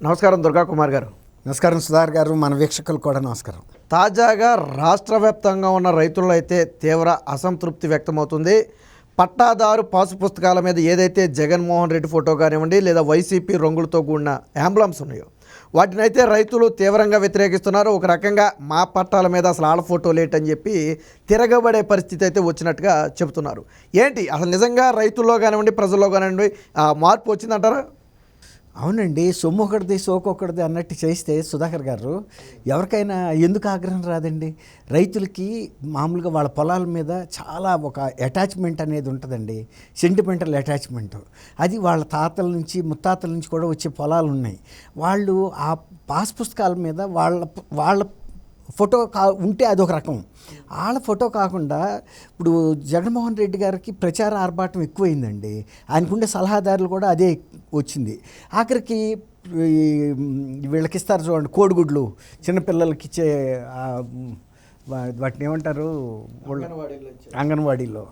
నమస్కారం దుర్గా కుమార్ గారు. నమస్కారం సుధార్ గారు, మన వీక్షకులు కూడా నమస్కారం. తాజాగా రాష్ట్ర వ్యాప్తంగా ఉన్న రైతుల్లో అయితే తీవ్ర అసంతృప్తి వ్యక్తమవుతుంది. పట్టాదారు పాసు పుస్తకాల మీద ఏదైతే జగన్మోహన్ రెడ్డి ఫోటో కానివ్వండి లేదా వైసీపీ రంగులతో కూడిన యాంబ్లమ్స్ ఉన్నాయో వాటినైతే రైతులు తీవ్రంగా వ్యతిరేకిస్తున్నారు. ఒక రకంగా మా పట్టాల మీద అసలు ఆడ ఫోటో లేటని చెప్పి తిరగబడే పరిస్థితి అయితే వచ్చినట్టుగా చెబుతున్నారు. ఏంటి అసలు నిజంగా రైతుల్లో కానివ్వండి ప్రజల్లో కానివ్వండి మార్పు వచ్చిందంటారా? అవునండి, సొమ్ము ఒకటిది సోకొకటిది అన్నట్టు చేస్తే సుధాకర్ గారు ఎవరికైనా ఎందుకు ఆగ్రహం రాదండి? రైతులకి మామూలుగా వాళ్ళ పొలాల మీద చాలా ఒక అటాచ్మెంట్ అనేది ఉంటుందండి, సెంటిమెంటల్ అటాచ్మెంట్. అది వాళ్ళ తాతల నుంచి ముత్తాతల నుంచి కూడా వచ్చే పొలాలు ఉన్నాయి. వాళ్ళు ఆ పాస్ పుస్తకాల మీద వాళ్ళ ఫోటో ఉంటే అదొక రకం. వాళ్ళ ఫోటో కాకుండా ఇప్పుడు జగన్మోహన్ రెడ్డి గారికి ప్రచార ఆర్భాటం ఎక్కువైందండి. ఆయనకుండే సలహాదారులు కూడా అదే వచ్చింది. ఆఖరికి వీళ్ళకి ఇస్తారు చూడండి, కోడిగుడ్లు చిన్నపిల్లలకి ఇచ్చే వాటిని ఏమంటారు, అంగన్వాడీలో.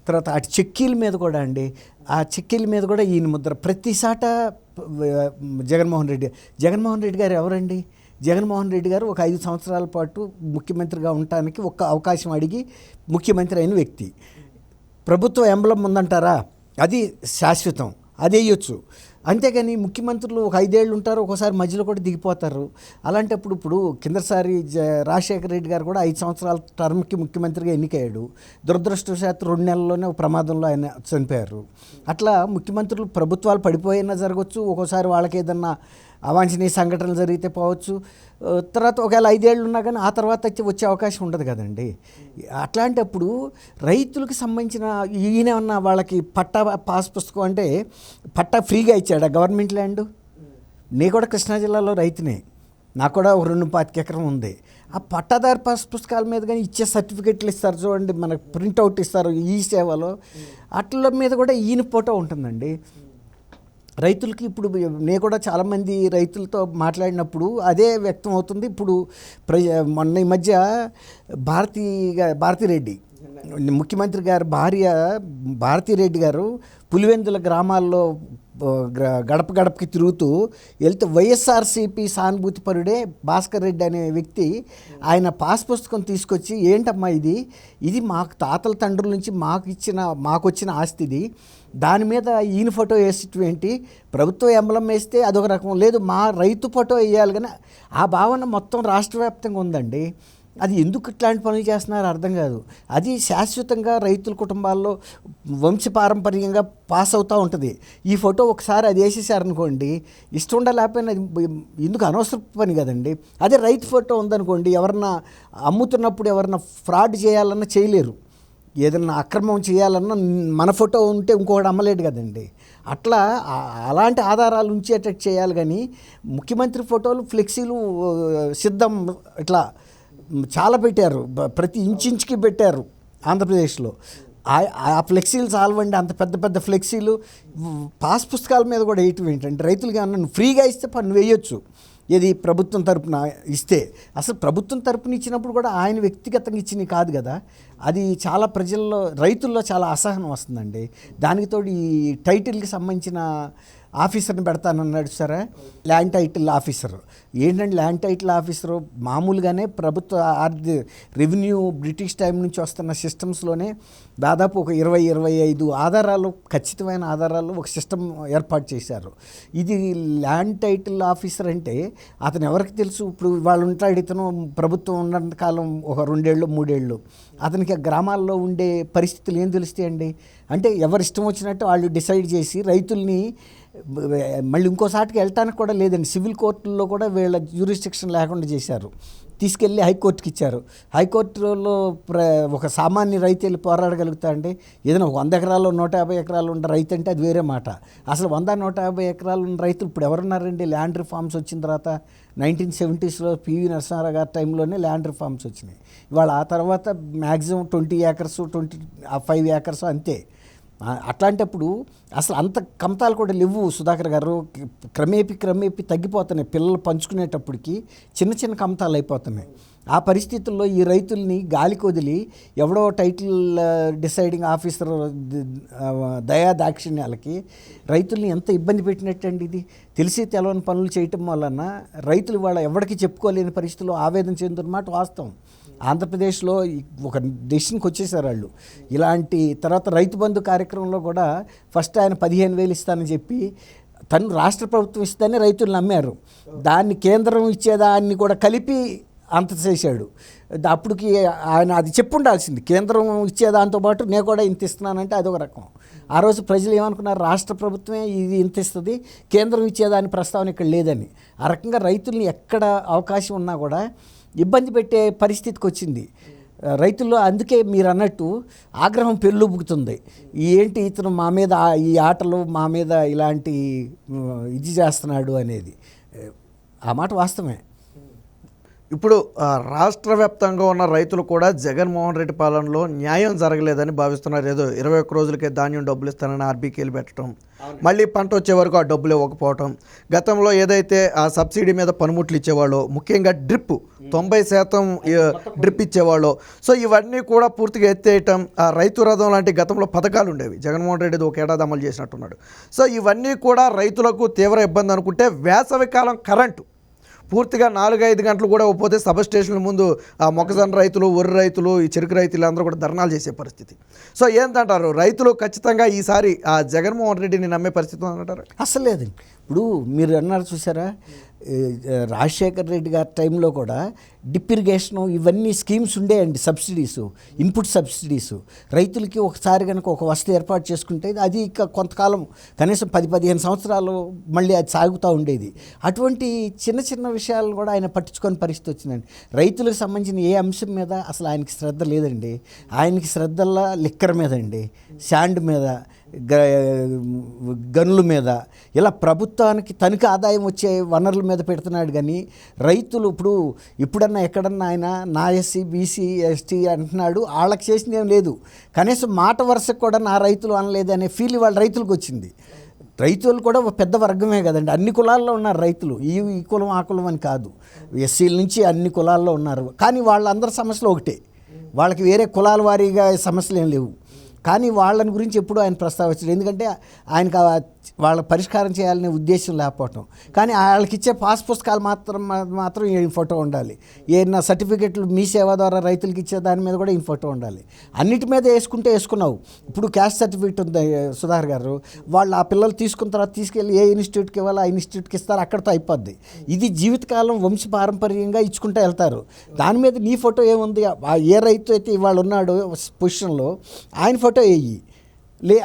తర్వాత అటు చెక్కీల మీద కూడా అండి, ఆ చెక్కీల మీద కూడా ఈయన ముద్ర ప్రతిసాట జగన్మోహన్ రెడ్డి గారు ఎవరండి? జగన్మోహన్ రెడ్డి గారు ఒక 5 సంవత్సరాల పాటు ముఖ్యమంత్రిగా ఉండటానికి ఒక్క అవకాశం అడిగి ముఖ్యమంత్రి అయిన వ్యక్తి. ప్రభుత్వ ఎంబలం ఉందంటారా, అది శాశ్వతం, అది వేయొచ్చు. అంతేగాని ముఖ్యమంత్రులు ఒక 5 ఏళ్ళు ఉంటారు, ఒకసారి మధ్యలో కూడా దిగిపోతారు. అలాంటప్పుడు ఇప్పుడు కిందసారి రాజశేఖర రెడ్డి గారు కూడా 5 సంవత్సరాల టర్మ్కి ముఖ్యమంత్రిగా ఎన్నికయ్యాడు. దురదృష్టవశాత్తు 2 నెలల్లోనే ఒక ప్రమాదంలో ఆయన చనిపోయారు. అట్లా ముఖ్యమంత్రులు ప్రభుత్వాలు పడిపోయినా జరగవచ్చు, ఒక్కోసారి వాళ్ళకి ఏదన్నా అవాంఛనీయ సంఘటనలు జరిగితే పోవచ్చు. తర్వాత ఒకవేళ 5 ఏళ్ళు ఉన్నా కానీ ఆ తర్వాత వచ్చే అవకాశం ఉండదు కదండి. అట్లాంటప్పుడు రైతులకు సంబంధించిన ఈయనేమన్నా వాళ్ళకి పట్టా పాస్ పుస్తకం అంటే పట్టా ఫ్రీగా ఇచ్చాడా గవర్నమెంట్ ల్యాండ్? నేను కూడా కృష్ణా జిల్లాలో రైతునే, నాకు కూడా ఒక 2-25 ఎకరం ఉంది. ఆ పట్టాదారు పాస్ పుస్తకాల మీద కానీ ఇచ్చే సర్టిఫికెట్లు ఇస్తారు చూడండి, మనకు ప్రింట్అవుట్ ఇస్తారు ఈ సేవలో, అట్ల మీద కూడా ఈయన ఫోటో ఉంటుందండి. రైతులకి ఇప్పుడు నేను కూడా చాలామంది రైతులతో మాట్లాడినప్పుడు అదే వ్యక్తం అవుతుంది. ఇప్పుడు మొన్న ఈ మధ్య భారతిరెడ్డి ముఖ్యమంత్రి గారి భార్య భారతిరెడ్డి గారు పులివెందుల గ్రామాల్లో గడప గడపకి తిరుగుతూ వెళ్తే వైఎస్ఆర్సీపీ సానుభూతిపరుడే భాస్కర్ రెడ్డి అనే వ్యక్తి ఆయన పాస్ పుస్తకం తీసుకొచ్చి, ఏంటమ్మా ఇది మాకు తాతల తండ్రుల నుంచి మాకు వచ్చిన ఆస్తి, ఇది దాని మీద ఈయన ఫోటో వేసేటువంటి ప్రభుత్వ ఎంబలం వేస్తే అదొక రకం, లేదు మా రైతు ఫోటో వేయాలి. కానీ ఆ భావన మొత్తం రాష్ట్ర వ్యాప్తంగా ఉందండి. అది ఎందుకు ఇట్లాంటి పనులు చేస్తున్నారో అర్థం కాదు. అది శాశ్వతంగా రైతుల కుటుంబాల్లో వంశపారంపర్యంగా పాస్ అవుతూ ఉంటుంది. ఈ ఫోటో ఒకసారి అది వేసేసారనుకోండి, ఇష్టం ఉండలేకపోయినా ఎందుకు అనవసర పని కదండి. అదే రైతు ఫోటో ఉందనుకోండి, ఎవరన్నా అమ్ముతున్నప్పుడు ఎవరన్నా ఫ్రాడ్ చేయాలన్నా చేయలేరు, ఏదన్నా అక్రమం చేయాలన్నా మన ఫోటో ఉంటే ఇంకొకటి అమ్మలేడు కదండి. అట్లా అలాంటి ఆధారాలు ఉంచేటట్టు చేయాలి. కానీ ముఖ్యమంత్రి ఫోటోలు ఫ్లెక్సీలు సిద్ధం ఇట్లా చాలా పెట్టారు, ప్రతి ఇంచుకి పెట్టారు ఆంధ్రప్రదేశ్లో. ఆ ఫ్లెక్సీలు చాలవండి, అంత పెద్ద పెద్ద ఫ్లెక్సీలు పాస్ పుస్తకాల మీద కూడా వేయటం ఏంటంటే, రైతులుగా అన్న ఫ్రీగా ఇస్తే పన్ను వేయొచ్చు. ఇది ప్రభుత్వం తరపున ఇస్తే, అసలు ప్రభుత్వం తరపున ఇచ్చినప్పుడు కూడా ఆయన వ్యక్తిగతంగా ఇచ్చినవి కాదు కదా. అది చాలా ప్రజల్లో రైతుల్లో చాలా అసహనం వస్తుందండి. దానికి తోడు ఈ టైటిల్కి సంబంధించిన ఆఫీసర్ని పెడతానన్నాడు సరే, ల్యాండ్ టైటిల్ ఆఫీసరు. ఏంటంటే ల్యాండ్ టైటిల్ ఆఫీసరు మామూలుగానే ప్రభుత్వ రెవెన్యూ బ్రిటిష్ టైం నుంచి వస్తున్న సిస్టమ్స్లోనే దాదాపు ఒక 20-25 ఆధారాలు, ఖచ్చితమైన ఆధారాలు ఒక సిస్టమ్ ఏర్పాటు చేశారు. ఇది ల్యాండ్ టైటిల్ ఆఫీసర్ అంటే అతను ఎవరికి తెలుసు? ఇప్పుడు వాళ్ళు ఉంటాడు, ఇతను ప్రభుత్వం ఉన్నంత కాలం ఒక 2 ఏళ్ళు 3 ఏళ్ళు, అతనికి ఆ గ్రామాల్లో ఉండే పరిస్థితులు ఏం తెలుస్తాయండి? అంటే ఎవరు ఇష్టం వచ్చినట్టు వాళ్ళు డిసైడ్ చేసి రైతుల్ని మళ్ళీ ఇంకోసాటికి వెళ్ళటానికి కూడా లేదండి. సివిల్ కోర్టుల్లో కూడా వీళ్ళ జ్యూరిస్డిక్షన్ లేకుండా చేశారు, తీసుకెళ్ళి హైకోర్టుకి ఇచ్చారు. హైకోర్టులో ఒక సామాన్య రైతు వెళ్ళి పోరాడగలుగుతా అండి? ఏదైనా 100 ఎకరాలు 150 ఎకరాలు ఉన్న రైతు అంటే అది వేరే మాట. అసలు 100-150 ఎకరాలు ఉన్న రైతులు ఇప్పుడు ఎవరున్నారండి? ల్యాండ్ రిఫార్మ్స్ వచ్చిన తర్వాత 1970స్లో పివి నరసింహారావు గారి టైంలోనే ల్యాండ్ రిఫార్మ్స్ వచ్చినాయి. ఇవాళ ఆ తర్వాత మ్యాక్సిమం 20 ఏకర్స్ 25 ఏకర్స్ అంతే. అట్లాంటప్పుడు అసలు అంత కమతాలు కూడా లేవు సుధాకర్ గారు. క్రమేపీ తగ్గిపోతున్నాయి. పిల్లలు పంచుకునేటప్పటికి చిన్న చిన్న కమతాలు అయిపోతున్నాయి. ఆ పరిస్థితుల్లో ఈ రైతుల్ని గాలికి వదిలి ఎవడో టైటిల్ డిసైడింగ్ ఆఫీసర్ దయా దాక్షిణ్యాలకి రైతుల్ని ఎంత ఇబ్బంది పెట్టినట్టండి. ఇది తెలిసి తెలవని పనులు చేయటం వలన రైతులు వాళ్ళ ఎవరికి చెప్పుకోలేని పరిస్థితుల్లో ఆవేదన చెందుతున్నమాట వాస్తవం. ఆంధ్రప్రదేశ్లో ఒక డెసిషన్కి వచ్చేసారు వాళ్ళు. ఇలాంటి తర్వాత రైతు బంధు కార్యక్రమంలో కూడా ఫస్ట్ ఆయన 15,000 ఇస్తానని చెప్పి తను రాష్ట్ర ప్రభుత్వం ఇస్తేనే రైతులు నమ్మారు. దాన్ని కేంద్రం ఇచ్చేదాన్ని కూడా కలిపి అంత చేశాడు. అప్పటికి ఆయన అది చెప్పుండాల్సింది. కేంద్రం ఇచ్చేదాంతో పాటు నేను కూడా ఇంత ఇస్తున్నానంటే అదొక రకం. ఆ రోజు ప్రజలు ఏమనుకున్నారు, రాష్ట్ర ప్రభుత్వమే ఇది ఇంత ఇస్తుంది, కేంద్రం ఇచ్చేదాని ప్రస్తావన ఇక్కడ లేదని. ఆ రకంగా రైతుల్ని ఎక్కడ అవకాశం ఉన్నా కూడా ఇబ్బంది పెట్టే పరిస్థితికి వచ్చింది రైతుల్లో. అందుకే మీరు అన్నట్టు ఆగ్రహం పెళ్ళుబుకుతుంది. ఏంటి ఇతను మా మీద ఈ ఆటలు మా మీద ఇలాంటి ఇది చేస్తున్నాడు అనేది. ఆ మాట వాస్తవమే. ఇప్పుడు రాష్ట్ర వ్యాప్తంగా ఉన్న రైతులు కూడా జగన్మోహన్ రెడ్డి పాలనలో న్యాయం జరగలేదని భావిస్తున్నారు. ఏదో 21 రోజులకే ధాన్యం డబ్బులు ఇస్తానని ఆర్బీకేలు పెట్టడం, మళ్ళీ పంట వచ్చే వరకు ఆ డబ్బులు ఇవ్వకపోవటం, గతంలో ఏదైతే ఆ సబ్సిడీ మీద పనిముట్లు ఇచ్చేవాళ్ళో, ముఖ్యంగా డ్రిప్ 90% డ్రిప్ ఇచ్చేవాళ్ళు. సో ఇవన్నీ కూడా పూర్తిగా ఎత్తేయటం, ఆ రైతు రథం లాంటి గతంలో పథకాలు ఉండేవి, జగన్మోహన్ రెడ్డి ఒక ఏడాది అమలు చేసినట్టున్నాడు. సో ఇవన్నీ కూడా రైతులకు తీవ్ర ఇబ్బంది అనుకుంటే, వేసవికాలం కరెంటు పూర్తిగా 4-5 గంటలు కూడా పోతే సబ్ స్టేషన్ల ముందు ఆ మొక్కజొన్న రైతులు, వరి రైతులు, ఈ చెరుకు రైతులు అందరూ కూడా ధర్నాలు చేసే పరిస్థితి. సో ఏంటంటారు, రైతులు ఖచ్చితంగా ఈసారి ఆ జగన్మోహన్ రెడ్డిని నమ్మే పరిస్థితి అంటారు? అసలు లేదండి. ఇప్పుడు మీరు అన్నారు చూసారా, రాజశేఖర్ రెడ్డి గారి టైంలో కూడా డిప్ ఇరిగేషను ఇవన్నీ స్కీమ్స్ ఉండేయండి. సబ్సిడీసు, ఇన్పుట్ సబ్సిడీసు రైతులకి ఒకసారి కనుక ఒక వసతి ఏర్పాటు చేసుకుంటే అది ఇక కొంతకాలం కనీసం 10-15 సంవత్సరాలు మళ్ళీ అది సాగుతూ ఉండేది. అటువంటి చిన్న చిన్న విషయాలు కూడా ఆయన పట్టించుకొని పరిస్థితి వచ్చిందండి. రైతులకు సంబంధించిన ఏ అంశం మీద అసలు ఆయనకి శ్రద్ధ లేదండి. ఆయనకి శ్రద్ధల్లా లిక్కర్ మీద అండి, శాండ్ మీద, గనుల మీద, ఇలా ప్రభుత్వానికి తనకి ఆదాయం వచ్చే వనరుల మీద పెడుతున్నాడు. కానీ రైతులు ఇప్పుడన్నా ఎక్కడన్నా ఆయన నా ఎస్సీ బీసీ ఎస్టీ అంటున్నాడు, వాళ్ళకి చేసింది ఏం లేదు. కనీసం మాట వరుసకు కూడా నా రైతులు అనలేదు అనే ఫీల్ వాళ్ళ రైతులకు వచ్చింది. రైతులు కూడా ఒక పెద్ద వర్గమే కదండి. అన్ని కులాల్లో ఉన్నారు రైతులు, ఈ కులం ఆ కులం అని కాదు. ఎస్సీల నుంచి అన్ని కులాల్లో ఉన్నారు. కానీ వాళ్ళందరి సమస్యలు ఒకటే, వాళ్ళకి వేరే కులాల వారీగా సమస్యలు ఏం లేవు. కానీ వాళ్ళని గురించి ఎప్పుడూ ఆయన ప్రస్తావించలేదు. ఎందుకంటే ఆయనకు వాళ్ళ పరిష్కారం చేయాలనే ఉద్దేశం లేకపోవటం. కానీ వాళ్ళకి ఇచ్చే పాస్ పుస్తకాలు మాత్రం ఈ ఫోటో ఉండాలి. ఏదైనా సర్టిఫికెట్లు మీ సేవ ద్వారా రైతులకి ఇచ్చే దాని మీద కూడా ఈ ఫోటో ఉండాలి. అన్నిటి మీద వేసుకున్నావు. ఇప్పుడు క్యాస్ట్ సర్టిఫికెట్ ఉంది సుధాకర్ గారు, వాళ్ళు ఆ పిల్లలు తీసుకున్న తర్వాత తీసుకెళ్ళి ఏ ఇన్స్టిట్యూట్కి ఇవ్వాలో ఆ ఇన్స్టిట్యూట్కి ఇస్తారు, అక్కడితో అయిపోద్ది. ఇది జీవితకాలం వంశ పారంపర్యంగా ఇచ్చుకుంటూ వెళ్తారు. దాని మీద నీ ఫోటో ఏముంది? ఏ రైతు అయితే ఇవాళ ఉన్నాడో పొజిషన్లో ఆయన ఫోటో వేయి,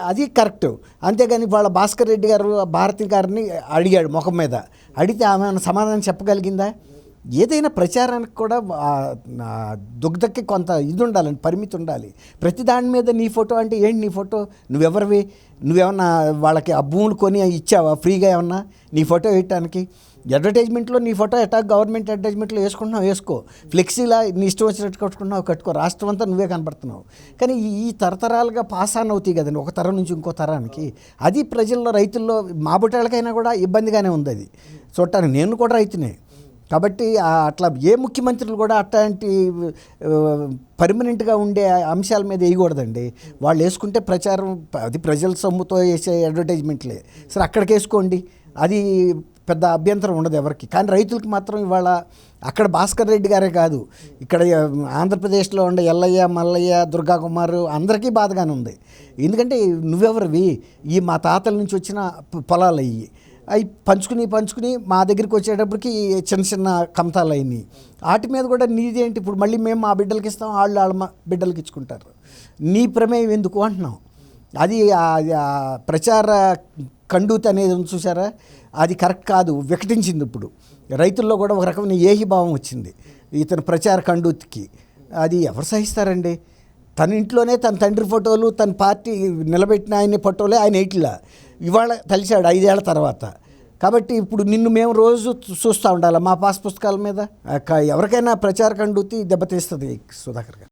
అది కరెక్ట్. అంతేగాని వాళ్ళ భాస్కర్ రెడ్డి గారు భారతి గారిని అడిగాడు ముఖం మీద, అడిగితే ఆమె సమాధానం చెప్పగలిగిందా? ఏదైనా ప్రచారానికి కూడా దుగ్ధకి కొంత ఇది ఉండాలండి, పరిమితి ఉండాలి. ప్రతి దాని మీద నీ ఫోటో అంటే ఏంటి? నీ ఫోటో నువ్వెవరివి? నువ్వేమన్నా వాళ్ళకి ఆ భూములు కొని ఇచ్చావా ఫ్రీగా? ఏమన్నా నీ ఫోటో వేయటానికి? అడ్వర్టైజ్మెంట్లో నీ ఫోటో గవర్నమెంట్ అడ్వర్టైజ్మెంట్లో వేసుకుంటున్నావు, వేసుకో. ఫ్లెక్సీలా నీ ఇష్టం వచ్చినట్టు కట్టుకో. రాష్ట్రం అంతా నువ్వే కనపడుతున్నావు. కానీ ఈ తరతరాలుగా పాస్ ఆన్ అవుతాయి కదండి, ఒక తరం నుంచి ఇంకో తరానికి. అది ప్రజల్లో, రైతుల్లో, మా బుట్టాలకైనా కూడా ఇబ్బందిగానే ఉంది అది చూడటానికి. నేను కూడా రైతునే కాబట్టి అట్లా ఏ ముఖ్యమంత్రులు కూడా అట్లాంటి పర్మనెంట్గా ఉండే అంశాల మీద వేయకూడదండి. వాళ్ళు వేసుకుంటే ప్రచారం, అది ప్రజల సొమ్ముతో వేసే అడ్వర్టైజ్మెంట్లే. సరే అక్కడికి వేసుకోండి, అది పెద్ద అభ్యంతరం ఉండదు ఎవరికి. కానీ రైతులకి మాత్రం ఇవాళ అక్కడ భాస్కర్ రెడ్డి గారే కాదు, ఇక్కడ ఆంధ్రప్రదేశ్లో ఉండే ఎల్లయ్య, మల్లయ్య, దుర్గా కుమార్ అందరికీ బాధగానే ఉంది. ఎందుకంటే నువ్వెవరివి? ఈ మా తాతల నుంచి వచ్చిన పొలాలు అవి పంచుకుని మా దగ్గరికి వచ్చేటప్పటికి చిన్న చిన్న కమతాలు అయినాయి. వాటి మీద కూడా నీదేంటి? ఇప్పుడు మళ్ళీ మేము మా బిడ్డలకి ఇస్తాం, వాళ్ళ మా బిడ్డలకి ఇచ్చుకుంటారు. నీ ప్రమేయం ఎందుకు అంటున్నాం? అది ప్రచార కండూతి అనేది చూసారా, అది కరెక్ట్ కాదు, వికటించింది. ఇప్పుడు రైతుల్లో కూడా ఒక రకమైన ఏహిభావం వచ్చింది ఇతను ప్రచార కండూతికి. అది ఎవరు సహిస్తారండి? తన ఇంట్లోనే తన తండ్రి ఫోటోలు, తన పార్టీ నిలబెట్టిన ఆయన ఫోటోలే ఆయన ఇట్లా ఇవాళ కలిశాడు 5 ఏళ్ల తర్వాత. కాబట్టి ఇప్పుడు నిన్ను మేము రోజు చూస్తూ ఉండాలి మా పాస్ పుస్తకాల మీద. ఎవరికైనా ప్రచార కండూతి దెబ్బతీస్తుంది సుధాకర్ గారు.